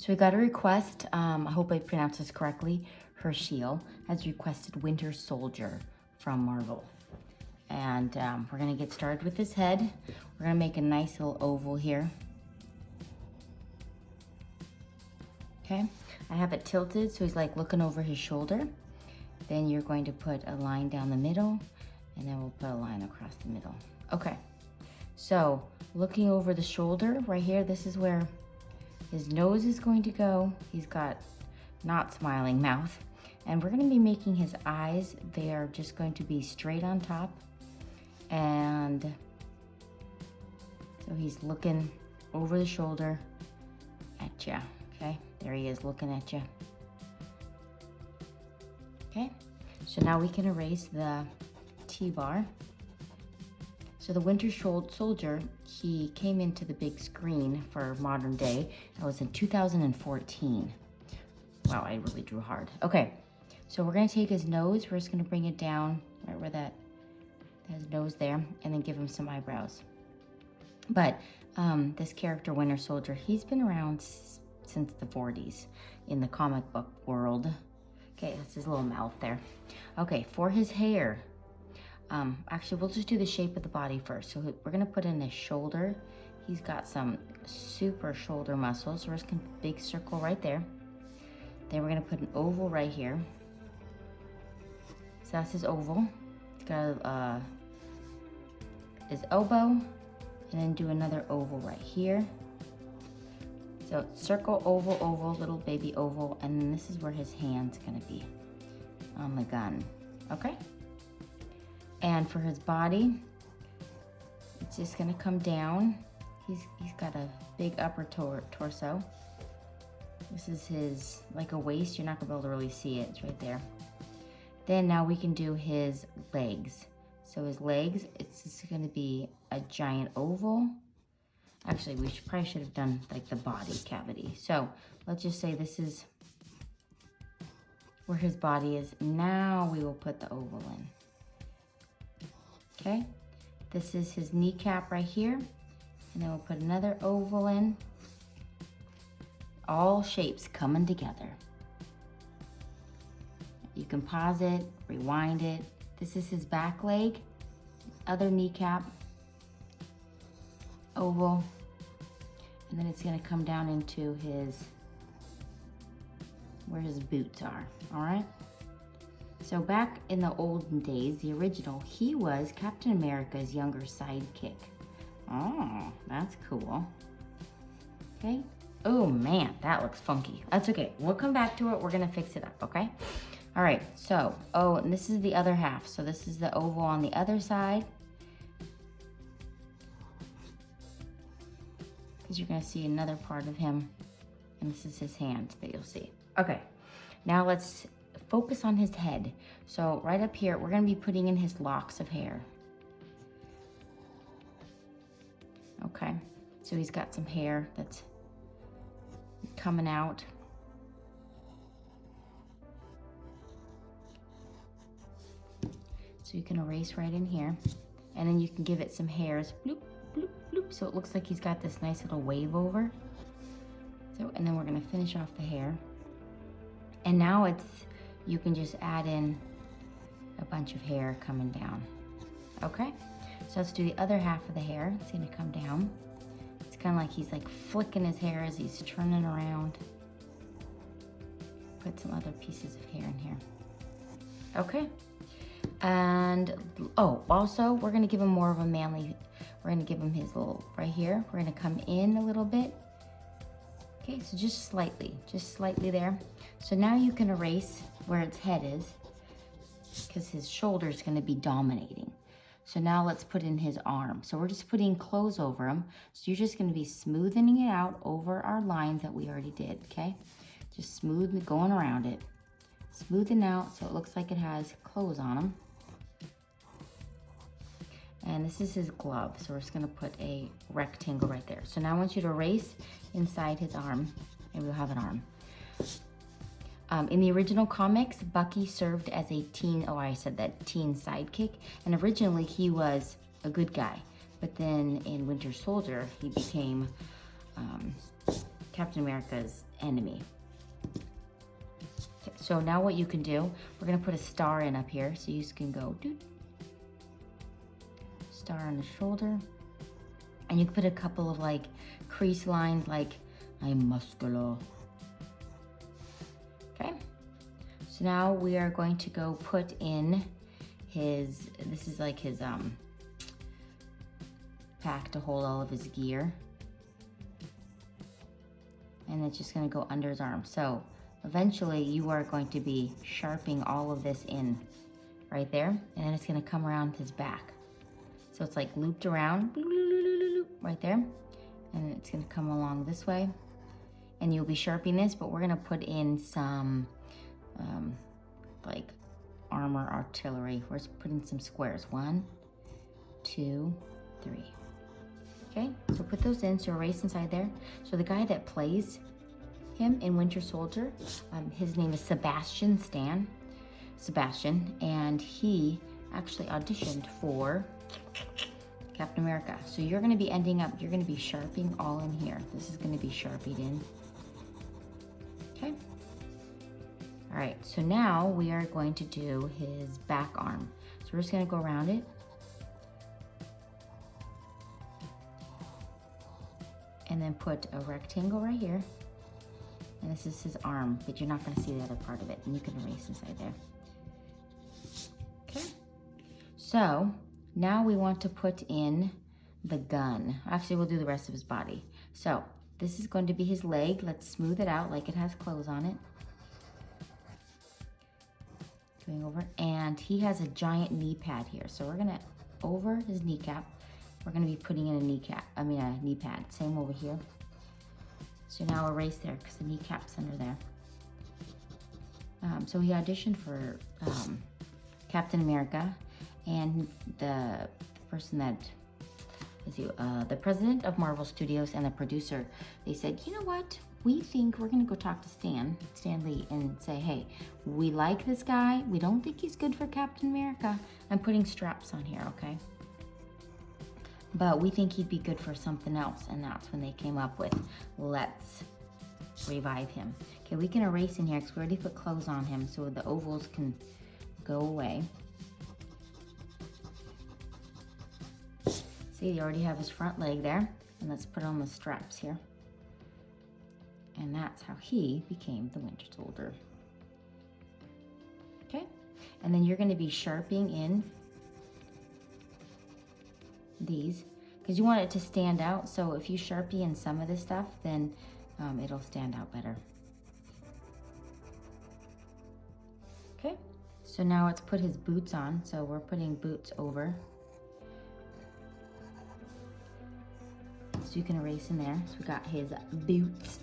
So we got a request, I hope I pronounced this correctly. Herschel has requested Winter Soldier from Marvel. And we're gonna get started with his head. We're gonna make a nice little oval here. Okay, I have it tilted so he's like looking over his shoulder. Then you're going to put a line down the middle, and then we'll put a line across the middle. Okay, so looking over the shoulder right here, this is where his nose is going to go. He's got not smiling mouth. And we're gonna be making his eyes, they are just going to be straight on top. And so he's looking over the shoulder at you, okay? There he is looking at you. Okay, so now we can erase the T-bar. So the Winter Soldier, he came into the big screen for modern day. That was in 2014. Wow, I really drew hard. Okay, so we're gonna take his nose. We're just gonna bring it down right where that his nose there, and then give him some eyebrows. But this character, Winter Soldier, he's been around since the 40s in the comic book world. Okay, that's his little mouth there. Okay, for his hair, actually, we'll just do the shape of the body first. So we're gonna put in his shoulder. He's got some super shoulder muscles. So we're just gonna put a big circle right there. Then we're gonna put an oval right here. So that's his oval. He's got his elbow, and then do another oval right here. So circle, oval, oval, little baby oval, and then this is where his hand's gonna be on the gun, okay? And for his body, it's just gonna come down. He's got a big upper torso. This is his, like a waist. You're not gonna be able to really see it, it's right there. Then now we can do his legs. So his legs, it's just gonna be a giant oval. Actually, we probably should have done like the body cavity. So let's just say this is where his body is. Now we will put the oval in. Okay, this is his kneecap right here. And then we'll put another oval in. All shapes coming together. You can pause it, rewind it. This is his back leg, other kneecap, oval, and then it's gonna come down into where his boots are, all right? So back in the olden days, the original, he was Captain America's younger sidekick. Oh, that's cool. Okay. Oh man, that looks funky. That's okay, we'll come back to it. We're gonna fix it up, okay? All right, so, oh, and this is the other half. So this is the oval on the other side. Because you're gonna see another part of him. And this is his hand that you'll see. Okay, now let's focus on his head. So right up here, we're gonna be putting in his locks of hair. Okay, so he's got some hair that's coming out. So you can erase right in here, and then you can give it some hairs, bloop, bloop, bloop, so it looks like he's got this nice little wave over. So, and then we're gonna finish off the hair. And now you can just add in a bunch of hair coming down, okay? So let's do the other half of the hair. It's gonna come down. It's kind of like he's like flicking his hair as he's turning around. Put some other pieces of hair in here, okay? And, oh, also, we're gonna give him more of a manly, we're gonna give him his little, right here, we're gonna come in a little bit. Okay, so just slightly there. So now you can erase where its head is, because his shoulder is gonna be dominating. So now let's put in his arm. So we're just putting clothes over him. So you're just gonna be smoothing it out over our lines that we already did, okay? Just smooth, going around it. Smoothing out so it looks like it has clothes on him. And this is his glove, so we're just gonna put a rectangle right there. So now I want you to erase inside his arm, and we'll have an arm. In the original comics, Bucky served as a teen sidekick, and originally he was a good guy. But then in Winter Soldier, he became Captain America's enemy. Okay, so now what you can do, we're gonna put a star in up here, so you can go doot, star on the shoulder, and you can put a couple of like crease lines, like I'm muscular. Okay, so now we are going to go put in his, this is like his pack to hold all of his gear. And it's just gonna go under his arm. So eventually you are going to be sharpening all of this in right there, and then it's gonna come around his back. So it's like looped around, right there, and it's gonna come along this way. And you'll be sharpening this, but we're gonna put in some like armor artillery. We're just putting some squares. 1, 2, 3. Okay, so put those in, so erase inside there. So the guy that plays him in Winter Soldier, his name is Sebastian, and he actually auditioned for Captain America. So you're gonna be ending up, you're gonna be sharpening all in here. This is gonna be sharpied in. Okay. All right, so now we are going to do his back arm. So we're just gonna go around it. And then put a rectangle right here. And this is his arm, but you're not gonna see the other part of it, and you can erase inside there. Okay, so now we want to put in the gun. Actually, we'll do the rest of his body. So this is going to be his leg. Let's smooth it out like it has clothes on it. Going over, and he has a giant knee pad here. So we're gonna, over his kneecap, we're gonna be putting in a knee pad. Same over here. So now erase there because the kneecap's under there. So he auditioned for Captain America, and the person that is the president of Marvel Studios and the producer, they said, you know what? We think we're gonna go talk to Stan Lee, and say, hey, we like this guy. We don't think he's good for Captain America. I'm putting straps on here, okay? But we think he'd be good for something else, and that's when they came up with, let's revive him. Okay, we can erase in here because we already put clothes on him, so the ovals can go away. See, you already have his front leg there, and let's put on the straps here. And that's how he became the Winter Soldier. Okay, and then you're gonna be sharpening in these because you want it to stand out. So if you Sharpie in some of this stuff, then it'll stand out better. Okay, so now let's put his boots on. So we're putting boots over. So you can erase in there. So we got his boots.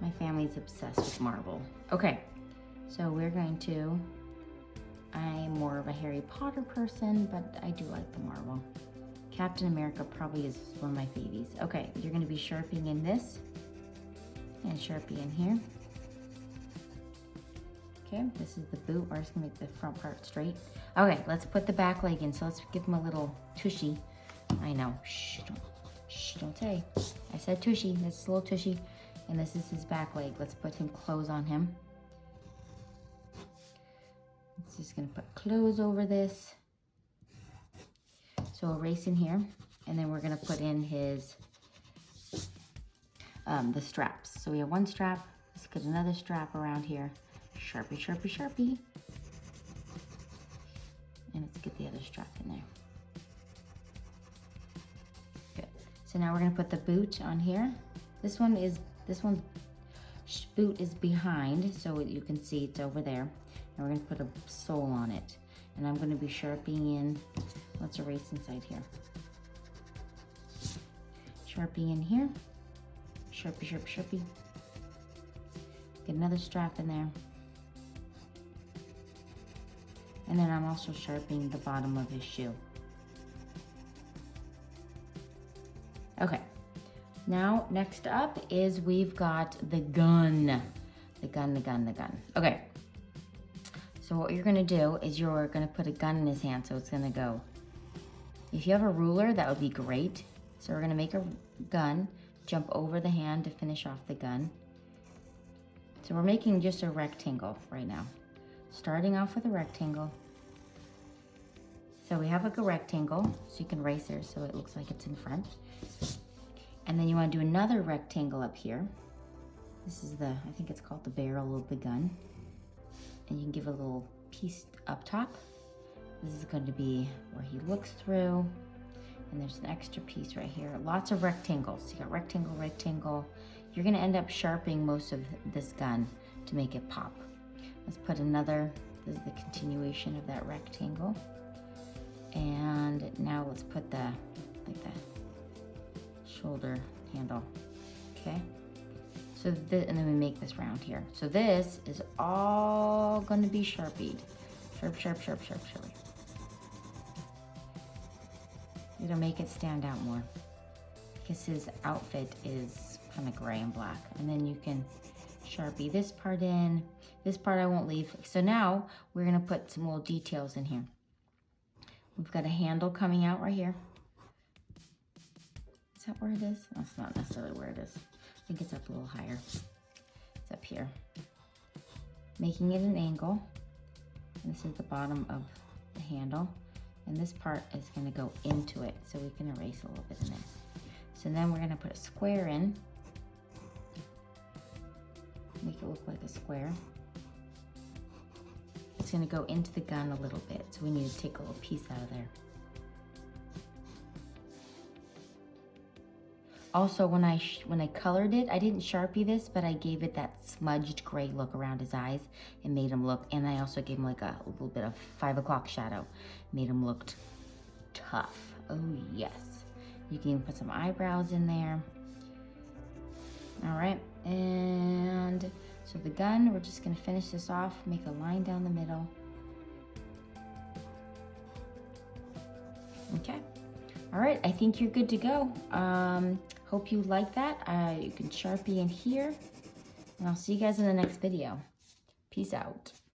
My family's obsessed with Marvel. Okay, so we're going to, I'm more of a Harry Potter person, but I do like the Marvel. Captain America probably is one of my favies. Okay, you're gonna be sharpening in this and Sharpie in here. Okay, this is the boot. We're just gonna make the front part straight. Okay, let's put the back leg in. So let's give him a little tushy. I know, shh, don't say. I said tushy, this is a little tushy. And this is his back leg. Let's put some clothes on him. It's just gonna put clothes over this. So erase in here, and then we're gonna put in his, the straps. So we have one strap, let's put another strap around here. Sharpie, Sharpie, Sharpie. And let's get the other strap in there. Good. So now we're gonna put the boot on here. This one's boot is behind, so you can see it's over there. And we're gonna put a sole on it. And I'm gonna be sharpieing in, let's erase inside here. Sharpie in here, Sharpie, Sharpie, Sharpie. Get another strap in there. And then I'm also sharpening the bottom of his shoe. Okay. Now, next up is we've got the gun. The gun. Okay. So what you're gonna do is you're gonna put a gun in his hand, so it's gonna go. If you have a ruler, that would be great. So we're gonna make a gun, jump over the hand to finish off the gun. So we're making just a rectangle right now. Starting off with a rectangle. So we have like a rectangle, so you can erase there so it looks like it's in front. And then you want to do another rectangle up here. This is the, I think it's called the barrel of the gun. And you can give a little piece up top. This is going to be where he looks through. And there's an extra piece right here. Lots of rectangles. So you got rectangle, rectangle. You're going to end up sharpening most of this gun to make it pop. Let's put another, this is the continuation of that rectangle. And now let's put the, like the shoulder handle, okay? So and then we make this round here. So this is all gonna be sharpied. Sharp, sharp, sharp, sharp, sharp. It'll make it stand out more because his outfit is kind of gray and black. And then you can Sharpie this part in. This part I won't leave. So now we're gonna put some little details in here. We've got a handle coming out right here. Is that where it is? That's not necessarily where it is. I think it's up a little higher. It's up here. Making it an angle. And this is the bottom of the handle. And this part is gonna go into it, so we can erase a little bit in there. So then we're gonna put a square in. Make it look like a square. It's gonna go into the gun a little bit, so we need to take a little piece out of there. Also, when I colored it, I didn't Sharpie this, but I gave it that smudged gray look around his eyes and made him look, and I also gave him like a little bit of 5 o'clock shadow. Made him look tough. Oh yes. You can even put some eyebrows in there. All right, and so the gun, we're just gonna finish this off, make a line down the middle. Okay, all right, I think you're good to go. Hope you like that. You can Sharpie in here, and I'll see you guys in the next video. Peace out.